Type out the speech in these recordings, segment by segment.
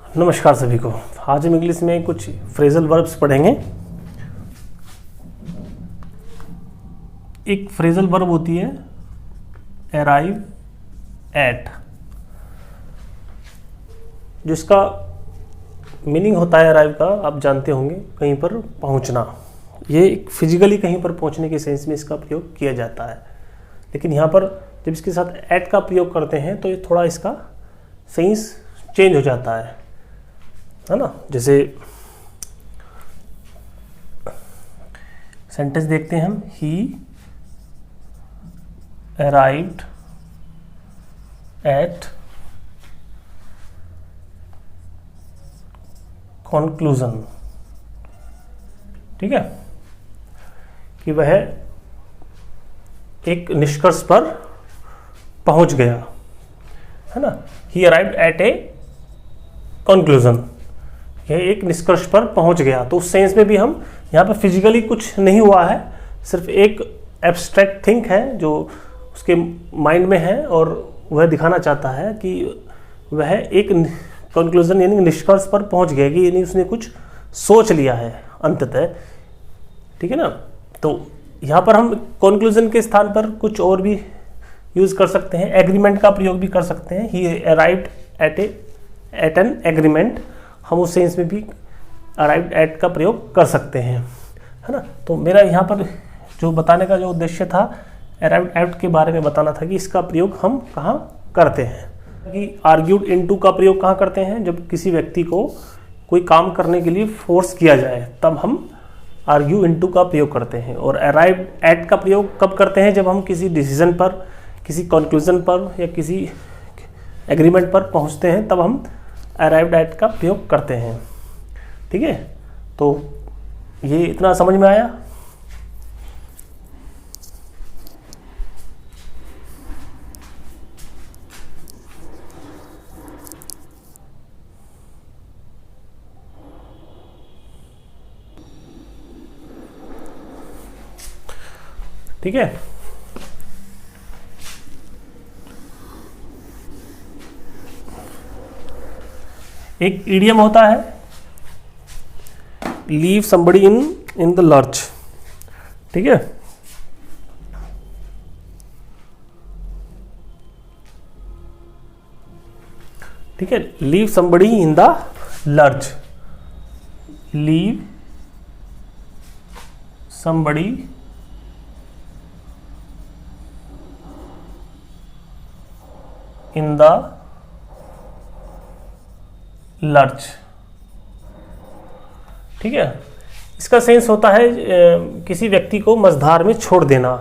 नमस्कार सभी को। आज हम इंग्लिश में कुछ फ्रेजल वर्ब्स पढ़ेंगे। एक फ्रेजल वर्ब होती है अराइव एट, जिसका मीनिंग होता है अराइव का, आप जानते होंगे, कहीं पर पहुंचना। ये फिजिकली कहीं पर पहुंचने के सेंस में इसका प्रयोग किया जाता है, लेकिन यहाँ पर जब इसके साथ एट का प्रयोग करते हैं तो ये थोड़ा इसका सेंस चेंज हो जाता है ना। जैसे सेंटेंस देखते हैं हम, ही अराइव्ड एट कंक्लूजन। ठीक है, कि वह एक निष्कर्ष पर पहुंच गया, है ना। ही अराइव्ड एट ए कंक्लूजन, यह एक निष्कर्ष पर पहुंच गया। तो उस सेंस में भी हम यहाँ पर फिजिकली कुछ नहीं हुआ है, सिर्फ एक एब्स्ट्रैक्ट थिंक है जो उसके माइंड में है और वह दिखाना चाहता है कि वह एक कंक्लूजन यानी निष्कर्ष पर पहुंच गया, कि यानी उसने कुछ सोच लिया है अंततः। ठीक है ना। तो यहाँ पर हम कंक्लूजन के स्थान पर कुछ और भी यूज़ कर सकते हैं, एग्रीमेंट का प्रयोग भी कर सकते हैं। ही अराइव्ड एट एन एग्रीमेंट, हम उस सेंस में भी अराइव्ड एट का प्रयोग कर सकते हैं, है ना। तो मेरा यहाँ पर जो बताने का जो उद्देश्य था, अराइव्ड एट के बारे में बताना था कि इसका प्रयोग हम कहाँ करते हैं। कि आर्ग्यूड इनटू का प्रयोग कहाँ करते हैं, जब किसी व्यक्ति को कोई काम करने के लिए फोर्स किया जाए तब हम आर्ग्यू इनटू का प्रयोग करते हैं। और अराइव्ड एट का प्रयोग कब करते हैं, जब हम किसी डिसीजन पर, किसी कंक्लूजन पर या किसी एग्रीमेंट पर पहुँचते हैं, तब हम अराइव्ड एट का प्रयोग करते हैं। ठीक है, तो ये इतना समझ में आया। ठीक है, एक इडियम होता है, leave somebody in the lurch. ठीक है, ठीक है, leave somebody in the lurch, leave somebody in the lurch. ठीक है, इसका सेंस होता है किसी व्यक्ति को मझधार में छोड़ देना।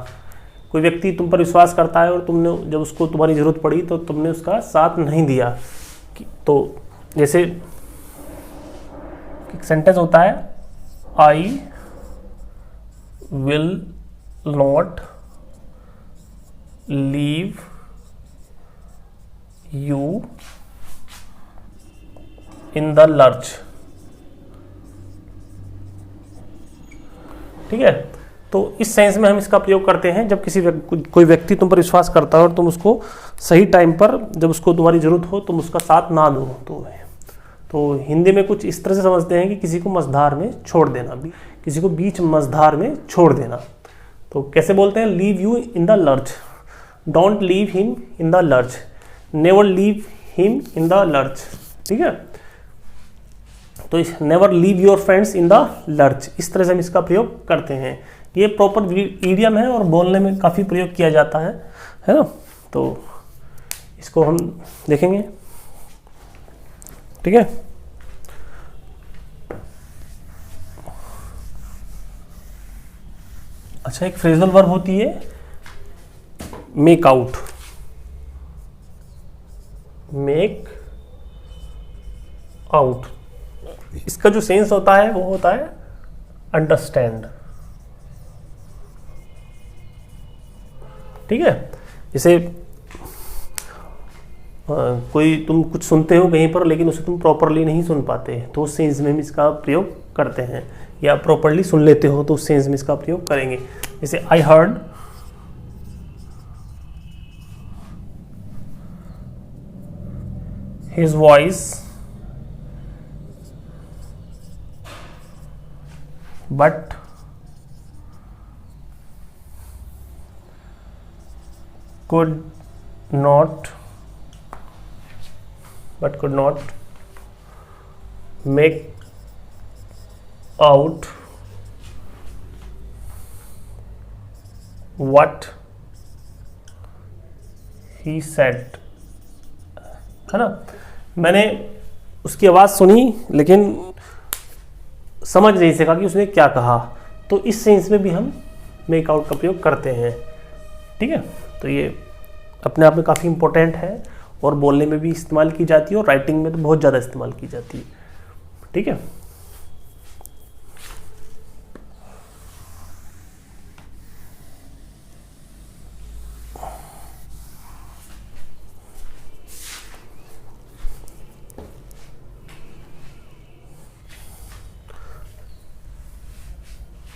कोई व्यक्ति तुम पर विश्वास करता है और तुमने जब उसको तुम्हारी जरूरत पड़ी तो तुमने उसका साथ नहीं दिया। तो जैसे एक सेंटेंस होता है, I will not leave you in the lurch. ठीक है, तो इस सेंस में हम इसका प्रयोग करते हैं जब कोई व्यक्ति तुम पर विश्वास करता है और तुम उसको सही टाइम पर, जब उसको तुम्हारी जरूरत हो, तुम उसका साथ ना दो। तो हिंदी में कुछ इस तरह से समझते हैं कि किसी को मझधार में छोड़ देना, किसी को बीच मझधार में छोड़ देना। तो कैसे बोलते हैं, leave you in the lurch, don't leave him in the lurch, never leave him in the lurch. ठीक है, तो never leave your friends in the lurch, इस तरह से हम इसका प्रयोग करते हैं। ये प्रॉपर ईडियम है और बोलने में काफ़ी प्रयोग किया जाता है ना। तो इसको हम देखेंगे। ठीक है, अच्छा, एक फ्रेजल वर्ब होती है मेक आउट। मेक आउट, इसका जो सेंस होता है वो होता है अंडरस्टैंड। ठीक है, जैसे कोई तुम कुछ सुनते हो कहीं पर, लेकिन उसे तुम प्रॉपरली नहीं सुन पाते, तो उस सेंस में हम इसका प्रयोग करते हैं। या प्रॉपरली सुन लेते हो तो उस सेंस में इसका प्रयोग करेंगे। जैसे I heard his voice but could not make out what he said, है ना। मैंने उसकी आवाज़ सुनी लेकिन समझ नहीं सका कि उसने क्या कहा, तो इस सेंस में भी हम मेक आउट का प्रयोग करते हैं। ठीक है, तो ये अपने आप में काफ़ी इंपॉर्टेंट है और बोलने में भी इस्तेमाल की जाती है और राइटिंग में तो बहुत ज़्यादा इस्तेमाल की जाती है। ठीक है,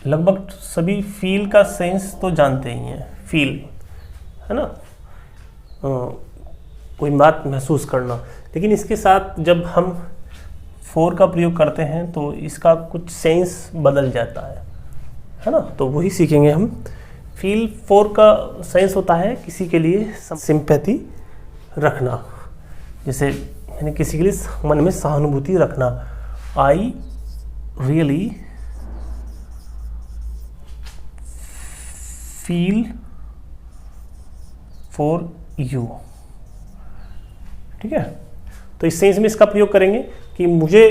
लगभग सभी फील का सेंस तो जानते ही हैं। फील, है ना, कोई बात महसूस करना, लेकिन इसके साथ जब हम फोर का प्रयोग करते हैं तो इसका कुछ सेंस बदल जाता है ना। तो वही सीखेंगे हम। फील फोर का सेंस होता है किसी के लिए सिंपैथी रखना, जैसे यानी किसी के लिए मन में सहानुभूति रखना। आई रियली फील फॉर यू। ठीक है, तो इस सेंस में इसका प्रयोग करेंगे कि मुझे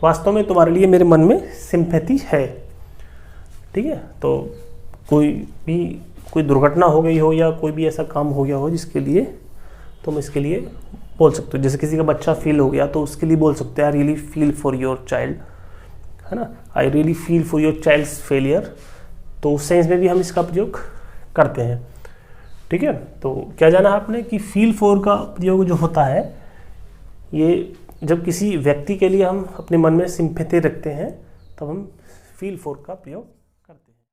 वास्तव में तुम्हारे लिए मेरे मन में सिंपैथी है। ठीक है, तो कोई दुर्घटना हो गई हो या कोई भी ऐसा काम हो गया हो जिसके लिए तुम इसके लिए बोल सकते हो। जैसे किसी का बच्चा फेल हो गया तो उसके लिए बोल सकते हैं I really feel for your child, है ना, I really feel for your child's failure. तो उस सेंस में भी हम इसका प्रयोग करते हैं। ठीक है, तो क्या जाना आपने कि फील फॉर का प्रयोग जो होता है ये जब किसी व्यक्ति के लिए हम अपने मन में सिंपैथी रखते हैं तब हम फील फॉर का प्रयोग